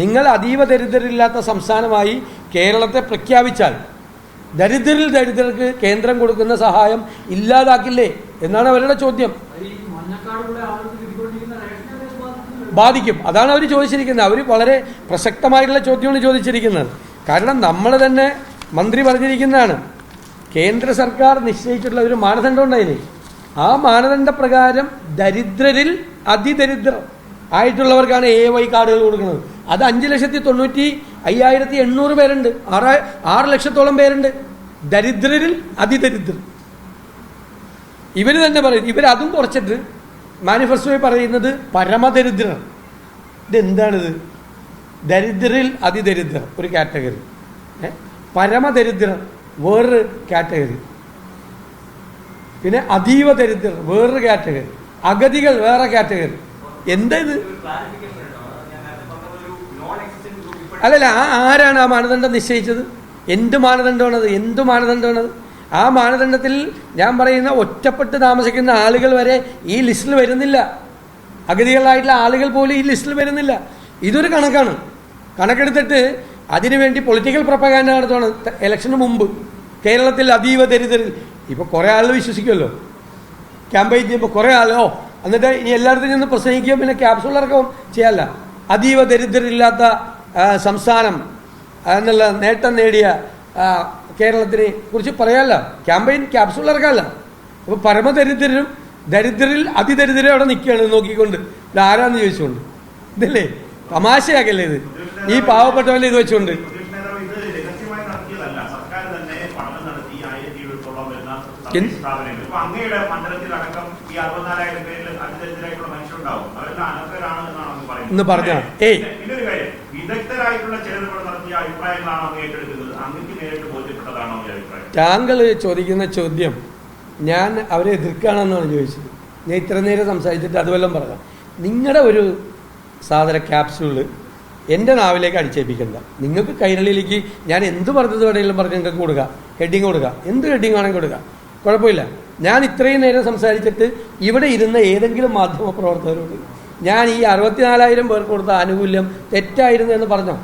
നിങ്ങൾ അതീവ ദരിദ്രരില്ലാത്ത സംസ്ഥാനമായി കേരളത്തെ പ്രഖ്യാപിച്ചാൽ ദരിദ്രരിൽ ദരിദ്രർക്ക് കേന്ദ്രം കൊടുക്കുന്ന സഹായം ഇല്ലാതാക്കില്ലേ എന്നാണ് അവരുടെ ചോദ്യം. ബാധിക്കും. അതാണ് അവർ ചോദിച്ചിരിക്കുന്നത്. അവർ വളരെ പ്രസക്തമായിട്ടുള്ള ചോദ്യമാണ് ചോദിച്ചിരിക്കുന്നത്. കാരണം നമ്മൾ തന്നെ മന്ത്രി പറഞ്ഞിരിക്കുന്നതാണ്, കേന്ദ്ര സർക്കാർ നിശ്ചയിച്ചിട്ടുള്ള ഒരു മാനദണ്ഡം ഉണ്ടായില്ലേ, ആ മാനദണ്ഡ പ്രകാരം ദരിദ്രരിൽ അതിദരിദ്രർ ആയിട്ടുള്ളവർക്കാണ് AY കാർഡുകൾ കൊടുക്കുന്നത്. അത് 5,95,800 പേരുണ്ട്. 6 ലക്ഷത്തോളം പേരുണ്ട് ദരിദ്രരിൽ അതിദരിദ്രർ. ഇവർ തന്നെ പറയും, ഇവരതും കുറച്ചിട്ട് മാനിഫെസ്റ്റോയിൽ പറയുന്നത് പരമദരിദ്രർ. ഇതെന്താണിത്? ദരിദ്രരിൽ അതിദരിദ്രർ ഒരു കാറ്റഗറി, പരമദരിദ്രർ വേറൊരു കാറ്റഗറി, പിന്നെ അതീവ ദരിദ്രർ വേറൊരു കാറ്റഗറി, അഗതികൾ വേറെ കാറ്റഗറി. എന്താ ഇത്? അല്ലല്ല, ആരാണ് ആ മാനദണ്ഡം നിശ്ചയിച്ചത്? എന്ത് മാനദണ്ഡമാണത്? എന്ത് മാനദണ്ഡമാണത്? ആ മാനദണ്ഡത്തിൽ ഞാൻ പറയുന്ന ഒറ്റപ്പെട്ട് താമസിക്കുന്ന ആളുകൾ വരെ ഈ ലിസ്റ്റിൽ വരുന്നില്ല. അഗതികളായിട്ടുള്ള ആളുകൾ പോലും ഈ ലിസ്റ്റിൽ വരുന്നില്ല. ഇതൊരു കണക്കാണ്. കണക്കെടുത്തിട്ട് അതിനുവേണ്ടി പൊളിറ്റിക്കൽ പ്രൊപ്പഗാൻഡ നടത്തുകയാണ്. ഇലക്ഷന് മുമ്പ് കേരളത്തിൽ അതീവ ദരിദ്രരിൽ, ഇപ്പോൾ കുറേ ആളുകൾ വിശ്വസിക്കുമല്ലോ, ക്യാമ്പയിൻ ചെയ്യുമ്പോൾ കുറേ ആളോ, എന്നിട്ട് ഇനി എല്ലായിടത്തും നിന്ന് പ്രസംഗിക്കുകയും പിന്നെ ക്യാപ്സൂൾ ഇറക്കുകയും ചെയ്യാമല്ല. അതീവ ദരിദ്രരില്ലാത്ത സംസ്ഥാനം എന്നുള്ള നേട്ടം നേടിയ കേരളത്തിനെ കുറിച്ച് പറയാമല്ല, ക്യാമ്പയിൻ ക്യാപ്സൂൾ ഇറക്കാമല്ല. അപ്പോൾ പരമദരിദ്രരും ദരിദ്രരിൽ അതിദരിദ്രം അവിടെ നിൽക്കുകയാണ് നോക്കിക്കൊണ്ട്. ഇത് ആരാന്ന് ചോദിച്ചുകൊണ്ട്. ഇതല്ലേ തമാശയാക്കല്ലേ ഇത്? ഈ പാവപ്പെട്ടവല്ലേ ഇത് വെച്ചുകൊണ്ട്? എന്ന് പറഞ്ഞ താങ്കൾ ചോദിക്കുന്ന ചോദ്യം ഞാൻ അവരെ എതിർക്കുകയാണെന്നാണ് ചോദിച്ചത്. ഞാൻ ഇത്ര നേരം സംസാരിച്ചിട്ട് അതുവെല്ലാം പറയാം. നിങ്ങളുടെ ഒരു സാധന ക്യാപ്സ്യൂള് എൻ്റെ നാവിലേക്ക് അടിച്ചേൽപ്പിക്കണ്ട. നിങ്ങൾക്ക് കൈരളിയിലേക്ക് ഞാൻ എന്ത് പറഞ്ഞത് വേണമെങ്കിലും പറഞ്ഞ് നിങ്ങൾക്ക് കൊടുക്കുക, ഹെഡിങ് കൊടുക്കുക, എന്ത് ഹെഡിങ് ആണെങ്കിൽ കൊടുക്കുക, കുഴപ്പമില്ല. ഞാൻ ഇത്രയും നേരം സംസാരിച്ചിട്ട് ഇവിടെ ഇരുന്ന ഏതെങ്കിലും മാധ്യമ പ്രവർത്തകരോട് ഞാൻ ഈ 64,000 പേർക്ക് കൊടുത്ത ആനുകൂല്യം തെറ്റായിരുന്നു എന്ന് പറഞ്ഞോ?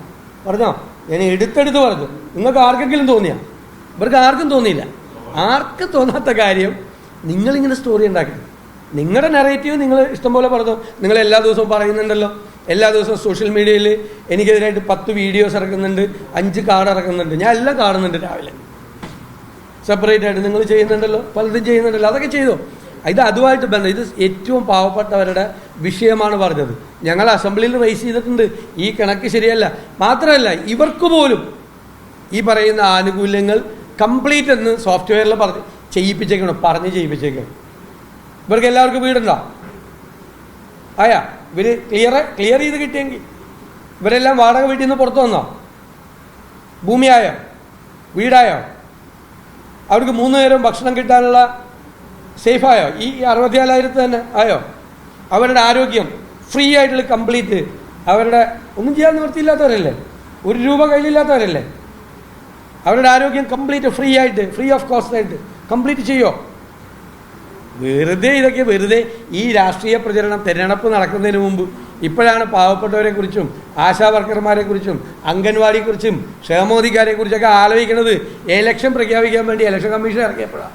ഞാൻ എടുത്തെടുത്ത് പറഞ്ഞു. നിങ്ങൾക്ക് ആർക്കെങ്കിലും തോന്നിയാ? ഇവർക്ക് ആർക്കും തോന്നിയില്ല. ആർക്കും തോന്നാത്ത കാര്യം നിങ്ങളിങ്ങനെ സ്റ്റോറി ഉണ്ടാക്കി നിങ്ങളുടെ നെറേറ്റീവ് നിങ്ങൾ ഇഷ്ടംപോലെ പറഞ്ഞു. നിങ്ങൾ എല്ലാ ദിവസവും പറയുന്നുണ്ടല്ലോ, എല്ലാ ദിവസവും സോഷ്യൽ മീഡിയയിൽ എനിക്കെതിരായിട്ട് 10 വീഡിയോസ് ഇറക്കുന്നുണ്ട്, 5 കാർഡ് ഇറക്കുന്നുണ്ട്. ഞാൻ എല്ലാം കാണുന്നുണ്ട് രാവിലെ സെപ്പറേറ്റ് ആയിട്ട്. നിങ്ങൾ ചെയ്യുന്നുണ്ടല്ലോ, പലതും ചെയ്യുന്നുണ്ടല്ലോ, അതൊക്കെ ചെയ്തോ. ഇത് അതുമായിട്ട് ബന്ധം. ഇത് ഏറ്റവും പാവപ്പെട്ടവരുടെ വിഷയമാണ് പറഞ്ഞത്. ഞങ്ങൾ അസംബ്ലിയിൽ റൈസ് ചെയ്തിട്ടുണ്ട്. ഈ കണക്ക് ശരിയല്ല. മാത്രമല്ല ഇവർക്ക് പോലും ഈ പറയുന്ന ആനുകൂല്യങ്ങൾ കംപ്ലീറ്റ് എന്ന് സോഫ്റ്റ്വെയറിൽ പറഞ്ഞ് ചെയ്യിപ്പിച്ചേക്കണം. ഇവർക്ക് എല്ലാവർക്കും വീടുണ്ടോ? ആയാ? ഇവർ ക്ലിയർ ചെയ്ത് കിട്ടിയെങ്കിൽ ഇവരെല്ലാം വാടക വീട്ടിൽ നിന്ന് പുറത്തു വന്നോ? ഭൂമിയായോ? വീടായോ? അവർക്ക് 3 നേരം ഭക്ഷണം കിട്ടാനുള്ള സേഫായോ? ഈ 64,000 തന്നെ ആയോ? അവരുടെ ആരോഗ്യം ഫ്രീ ആയിട്ടുള്ള കംപ്ലീറ്റ്, അവരുടെ ഒന്നും ചെയ്യാൻ നിവൃത്തിയില്ലാത്തവരല്ലേ, 1 രൂപ കയ്യിലില്ലാത്തവരല്ലേ, അവരുടെ ആരോഗ്യം കംപ്ലീറ്റ് ഫ്രീ ആയിട്ട്, ഫ്രീ ഓഫ് കോസ്റ്റ് ആയിട്ട് കംപ്ലീറ്റ് ചെയ്യോ? വെറുതെ ഈ രാഷ്ട്രീയ പ്രചരണം തെരഞ്ഞെടുപ്പ് നടക്കുന്നതിന് മുമ്പ് ഇപ്പോഴാണ് പാവപ്പെട്ടവരെ കുറിച്ചും ആശാ വർക്കർമാരെ കുറിച്ചും അംഗൻവാടിയെ കുറിച്ചും ക്ഷേമോധികാരെ കുറിച്ചൊക്കെ ആലോചിക്കുന്നത്. ഇലക്ഷൻ പ്രഖ്യാപിക്കാൻ വേണ്ടി ഇലക്ഷൻ കമ്മീഷൻ ഇറക്കിയപ്പോഴാണ്.